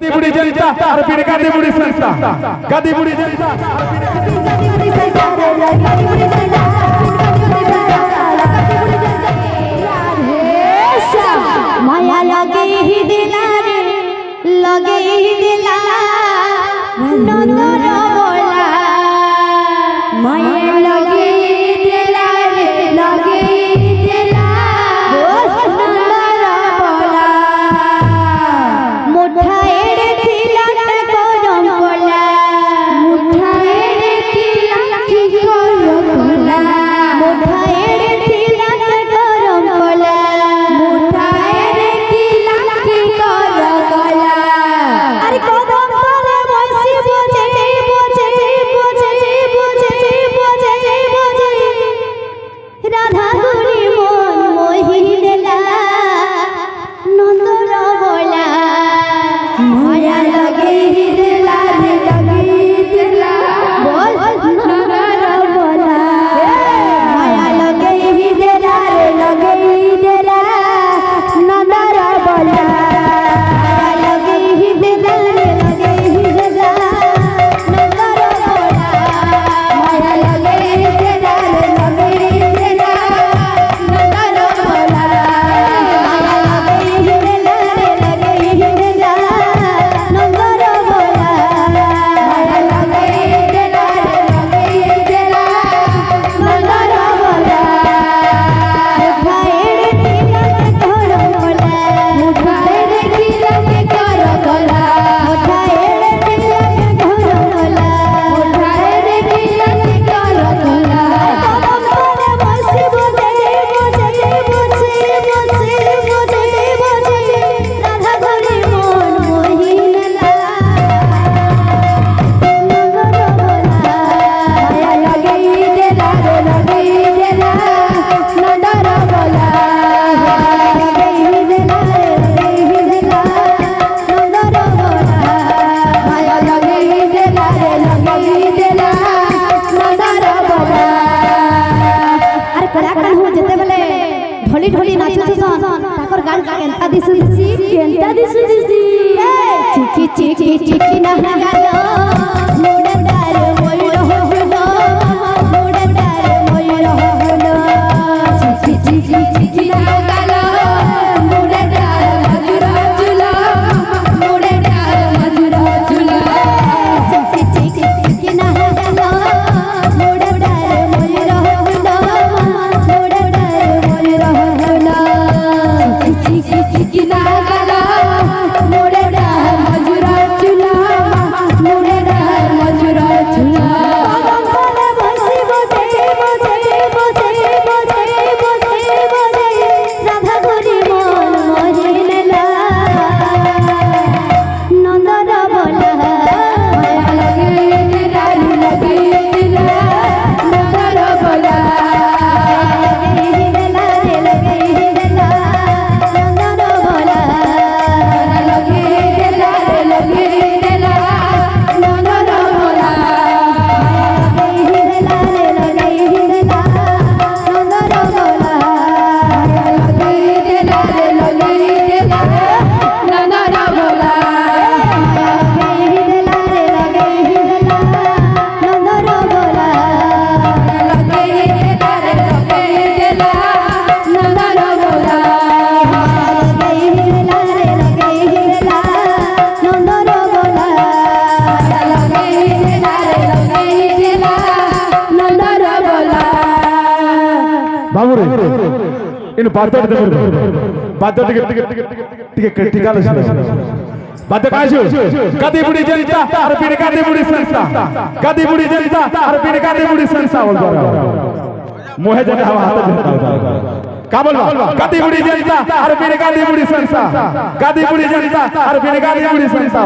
बुढ़ी जनता और फिर गादी बुढ़ी संस्था गादी बुढ़ी जनता माया लगे ही दिला रे लगे ही दिला नंदन बोला माया लगे ही दिला रे लगे ही दिला नंदन बोला मुठा एड़े थिला करम बोला मुठा एड़े थिला करम बोला मुठा एड़े थिला करम बोला मुठा एड़े थिला करम बोला अरे कदम तले बसी बोझे बोझे बोझे बोझे बोझे बोझे राधा गुरी मन मोहि देला नंदन बोला माया लगे ही दिला रे लगे ही दिला बोल नंदन बोला माया लगे ही दिला रे लगे ही दिला नंदन बोला माया लगे ही दिला रे लगे ही दिला नंदन बोला माया लगे ही दिला रे लगे ही दिला नंदन बोला माया लगे ही दिला रे लगे ही दिला नंदन बोला माया लगे ही दिला रे लगे ही दिला नंदन बोला मुठा एड़े थिला के घर बोला मुठा एड़े थिला के घर बोला मुठा एड़े थिला के घर बोला कदम तले बसी बोझे बोझे बोझे बोझे बोझे बोझे राधा गुरी मन मोहि लेला नंदन बोला माया लगे ही दिला रे लगे ही दिला नंदन बोला लगे ही दिला रे लगे ही दिला नंदन बोला माया लगे ही दिला रे लगे ही दिला नंदन बोला अरे कलाकार हो जते बेले ढोली ढोली नाचुछ सन ताकर गान केनता दिसुदिसी चिकी चिकी चिकी ना गालो मोड़े डार मोइर होलो मोड़े डार मोइर होलो चिकी चिकी चिकी ना गालो मोड़े डार मधुरा झूला मोड़े डार मधुरा झूला चिकी चिकी चिकी ना गालो मोड़े डार मोइर होलो मोड़े डार मोइर होलो चिकी चिकी चिकी ना गालो मोड़े डार मधुरा झूला मोड़े डार मधुरा झूला कदम तले बसी बोझे बोझे बोझे बोझे बोझे बोझे राधा गुरी मन मोहि लेला नंदन बोला माया लगे दिला रे लगे दिला नंदन बोला लगे ही दिला रे लगे ही दिला नंदन बोला माया लगे दिला रे लगे दिला नंदन बोला माया लगे ही दिला रे लगे ही दिला नंदन बोला माया लगे ही दिला रे लगे ही दिला नंदन बोला माया लगे ही दिला रे लगे ही दिला नंदन बोला माया लगे ही दिला रे लगे ही दिला नंदन बोला माया लगे ही दिला रे लगे ही दिला नंदन बोला माया लगे ही दिला रे लगे ही दिला नंदन बोला बाबू रे इन बातों टिके टिकाल बात काजू गादी बुढ़ी जनता और फिर गादी बुढ़ी संस्था गादी बुढ़ी जनता और फिर गादी बुढ़ी संस्था बोल मोहे जने हवा हाथ का बोलवा गादी बुढ़ी जनता और फिर गादी बुढ़ी संस्था गादी बुढ़ी जनता और फिर गादी बुढ़ी संस्था